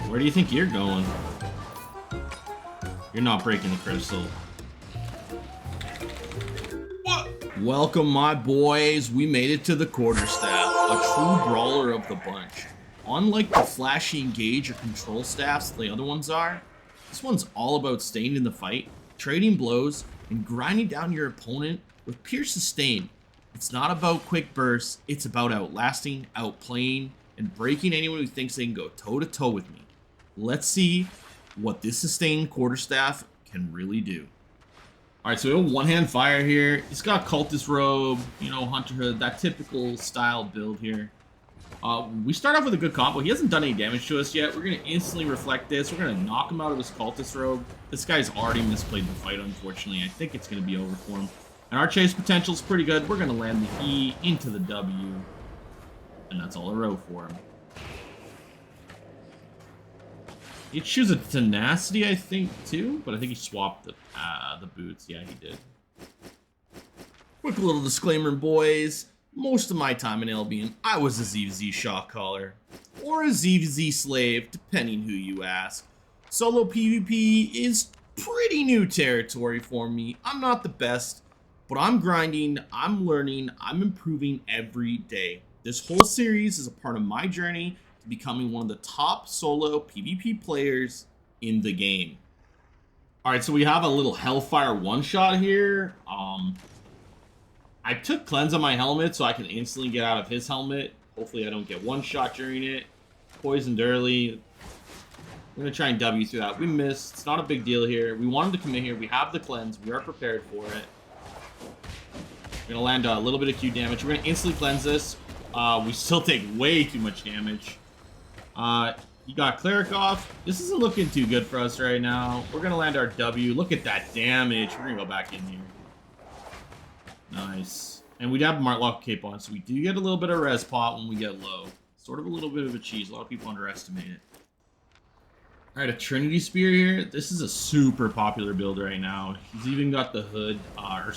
Where do you think you're going? You're not breaking the crystal. What? Welcome, my boys. We made it to the Quarterstaff, a true brawler of the bunch. Unlike the flashy engage or control staffs the other ones are, this one's all about staying in the fight, trading blows, and grinding down your opponent with pure sustain. It's not about quick bursts, it's about outlasting, outplaying, and breaking anyone who thinks they can go toe-to-toe with me. Let's see what this sustained Quarterstaff can really do. Alright, so we have one-hand fire here. He's got cultist robe, you know, hunter hood, that typical style build here. We start off with a good combo. He hasn't done any damage to us yet. We're going to instantly reflect this. We're going to knock him out of his cultist robe. This guy's already misplayed the fight, unfortunately. I think it's going to be over for him. And our chase potential is pretty good. We're going to land the E into the W. And that's all I wrote for him. He choose a tenacity, I think, too. But I think he swapped the boots. Yeah, he did. Quick little disclaimer, boys. Most of my time in Albion, I was a ZZ shot caller, or a ZZ slave, depending who you ask. Solo PvP is pretty new territory for me. I'm not the best, but I'm grinding, I'm learning, I'm improving every day. This whole series is a part of my journey to becoming one of the top solo PvP players in the game. Alright, so we have a little Hellfire one-shot here. I took cleanse on my helmet so I can instantly get out of his helmet. Hopefully I don't get one shot during it. Poisoned early. We're going to try and W through that. We missed. It's not a big deal here. We wanted to come in here. We have the cleanse. We are prepared for it. We're going to land a little bit of Q damage. We're going to instantly cleanse this. We still take way too much damage. He got Cleric off. This isn't looking too good for us right now. We're going to land our W. Look at that damage. We're going to go back in here. Nice. And we have Martlock cape on, so we do get a little bit of res pot when we get low. Sort of a little bit of a cheese. A lot of people underestimate it. Alright, a Trinity Spear here. This is a super popular build right now. He's even got the hood,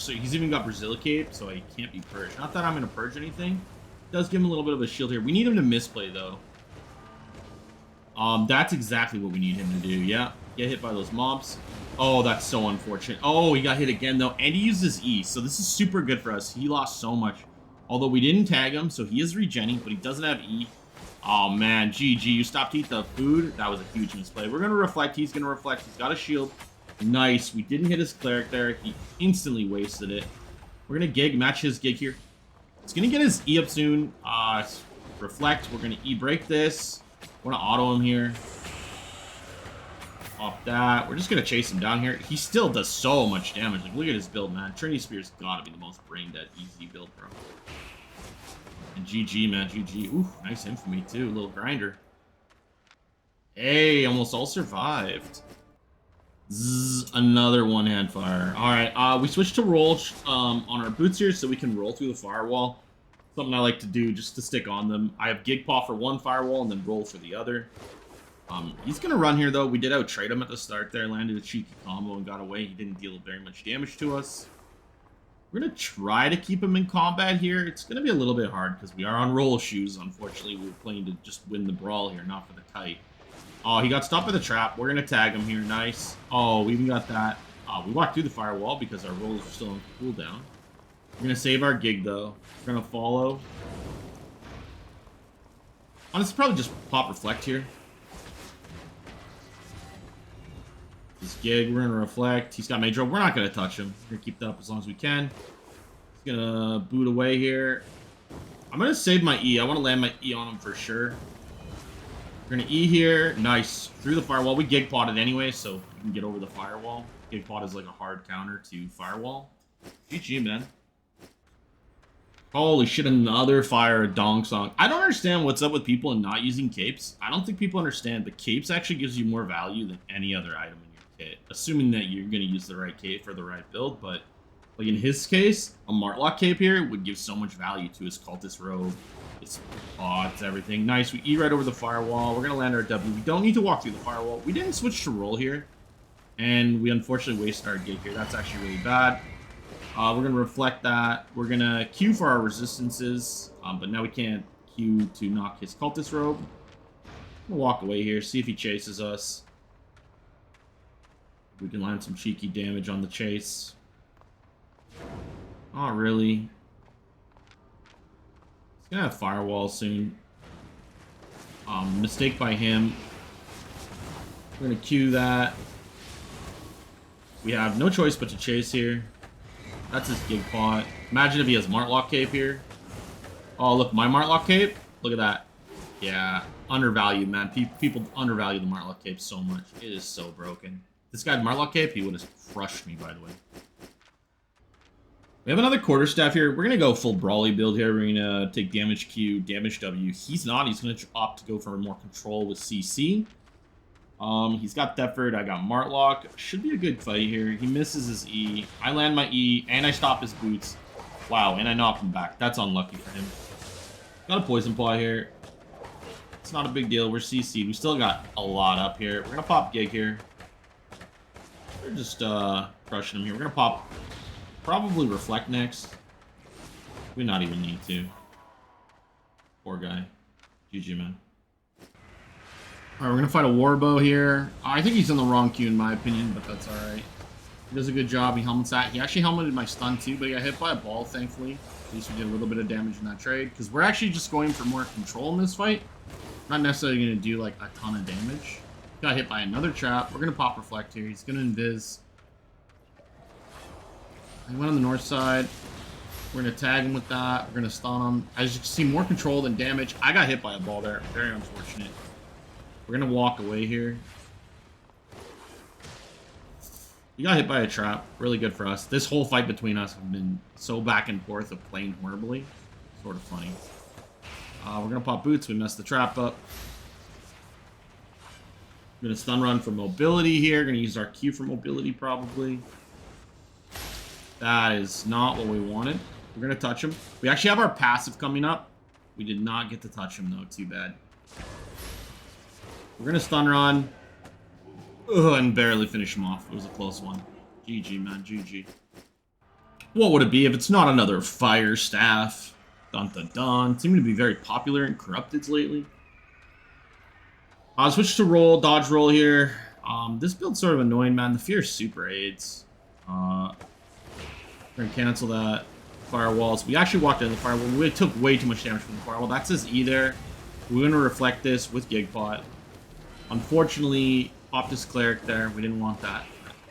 he's even got Brazil cape, so he can't be purged. Not that I'm going to purge anything. It does give him a little bit of a shield here. We need him to misplay, though. That's exactly what we need him to do. Yeah, get hit by those mobs. Oh, that's so unfortunate. Oh, he got hit again, though, and he used his E, so this is super good for us. He lost so much. Although we didn't tag him, so he is regenning, but he doesn't have E. Oh, man, GG. You stopped to eat the food. That was a huge misplay. We're going to reflect. He's going to reflect. He's got a shield. Nice. We didn't hit his cleric there. He instantly wasted it. We're going to gig, match his gig here. He's going to get his E up soon. Reflect. We're going to E break this. We're going to auto him here. Off that. We're just going to chase him down here. He still does so much damage. Like, look at his build, man. Trinity Spear's got to be the most brain-dead, easy build, bro. And GG, man. GG. Ooh, nice infamy, too. A little grinder. Hey, almost all survived. Zzz, another one-hand fire. All right, we switched to roll on our boots here so we can roll through the firewall. Something I like to do just to stick on them. I have Gig Paw for one firewall and then roll for the other. He's going to run here, though. We did out-trade him at the start there. Landed a cheeky combo and got away. He didn't deal very much damage to us. We're going to try to keep him in combat here. It's going to be a little bit hard because we are on roll shoes. Unfortunately, we're playing to just win the brawl here, not for the kite. Oh, he got stopped by the trap. We're going to tag him here. Nice. Oh, we even got that. We walked through the firewall because our rolls are still on cooldown. We're going to save our gig, though. We're going to follow. Honestly, probably just pop reflect here. This gig, we're going to reflect. He's got Major. We're not going to touch him. We're going to keep that up as long as we can. He's going to boot away here. I'm going to save my E. I want to land my E on him for sure. We're going to E here. Nice. Through the firewall. We gig potted anyway, so we can get over the firewall. Gig pot is like a hard counter to firewall. GG, man. Holy shit, another fire dong song. I don't understand what's up with people and not using capes. I don't think people understand, but capes actually gives you more value than any other item in your kit. Assuming that you're going to use the right cape for the right build, but like in his case, a Martlock cape here would give so much value to his cultist robe, his pots, everything. Nice, we E right over the firewall. We're going to land our W. We don't need to walk through the firewall. We didn't switch to roll here, and we unfortunately wasted our gig here. That's actually really bad. We're going to reflect that. We're going to Q for our resistances, but now we can't Q to knock his cultist robe. We'll walk away here, see if he chases us. We can land some cheeky damage on the chase. Not really. He's gonna have firewall soon. Mistake by him. We're gonna queue that. We have no choice but to chase here. That's his gig pot. Imagine if he has Martlock Cape here. Oh, look, my Martlock Cape. Look at that. Yeah, undervalued, man. People undervalue the Martlock Cape so much. It is so broken. This guy had Martlock Cape, he would have crushed me, by the way. We have another Quarterstaff here. We're going to go full Brawly build here. We're going to take damage Q, damage W. He's not. He's going to opt to go for more control with CC. He's got Theford. I got Martlock. Should be a good fight here. He misses his E. I land my E, and I stop his boots. Wow, and I knock him back. That's unlucky for him. Got a Poison Paw here. It's not a big deal. We're CC'd. We still got a lot up here. We're going to pop Gig here. We're just crushing him here. We're going to pop probably Reflect next. We not even need to. Poor guy. GG, man. Alright, we're going to fight a Warbow here. I think he's in the wrong queue in my opinion, but that's alright. He does a good job. He helmets that. He actually helmeted my stun too, but he got hit by a ball, thankfully. At least we did a little bit of damage in that trade. Because we're actually just going for more control in this fight. Not necessarily going to do like a ton of damage. Got hit by another trap. We're going to pop Reflect here. He's going to invis. He went on the north side. We're going to tag him with that. We're going to stun him. As you can see, more control than damage. I got hit by a ball there. Very unfortunate. We're going to walk away here. He got hit by a trap. Really good for us. This whole fight between us have been so back and forth of playing horribly. Sort of funny. We're going to pop boots. We messed the trap up. We're going to stun run for mobility here. Going to use our Q for mobility probably. That is not what we wanted. We're going to touch him. We actually have our passive coming up. We did not get to touch him though. Too bad. We're going to stun run. Ugh, and barely finish him off. It was a close one. GG, man. GG. What would it be if it's not another fire staff? Dun dun dun. Seeming to be very popular in Corrupteds lately. I'll switch to roll, dodge roll here. This build's sort of annoying, man. The fear super aids. We're gonna cancel that. Firewalls. We actually walked into the firewall. We took way too much damage from the firewall. That's his E there. We're gonna reflect this with Gigpot. Unfortunately, popped his cleric there. We didn't want that.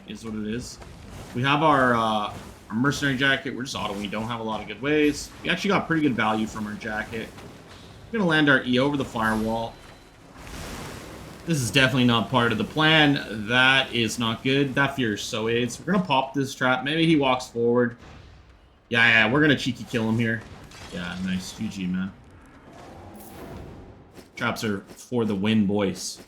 Is what it is. We have our mercenary jacket. We're just autoing. We don't have a lot of good ways. We actually got pretty good value from our jacket. We're gonna land our E over the firewall. This is definitely not part of the plan. That is not good. That fear is so aids. We're gonna pop this trap. Maybe he walks forward. Yeah, we're gonna cheeky kill him here. Yeah, nice. GG, man. Traps are for the win, boys.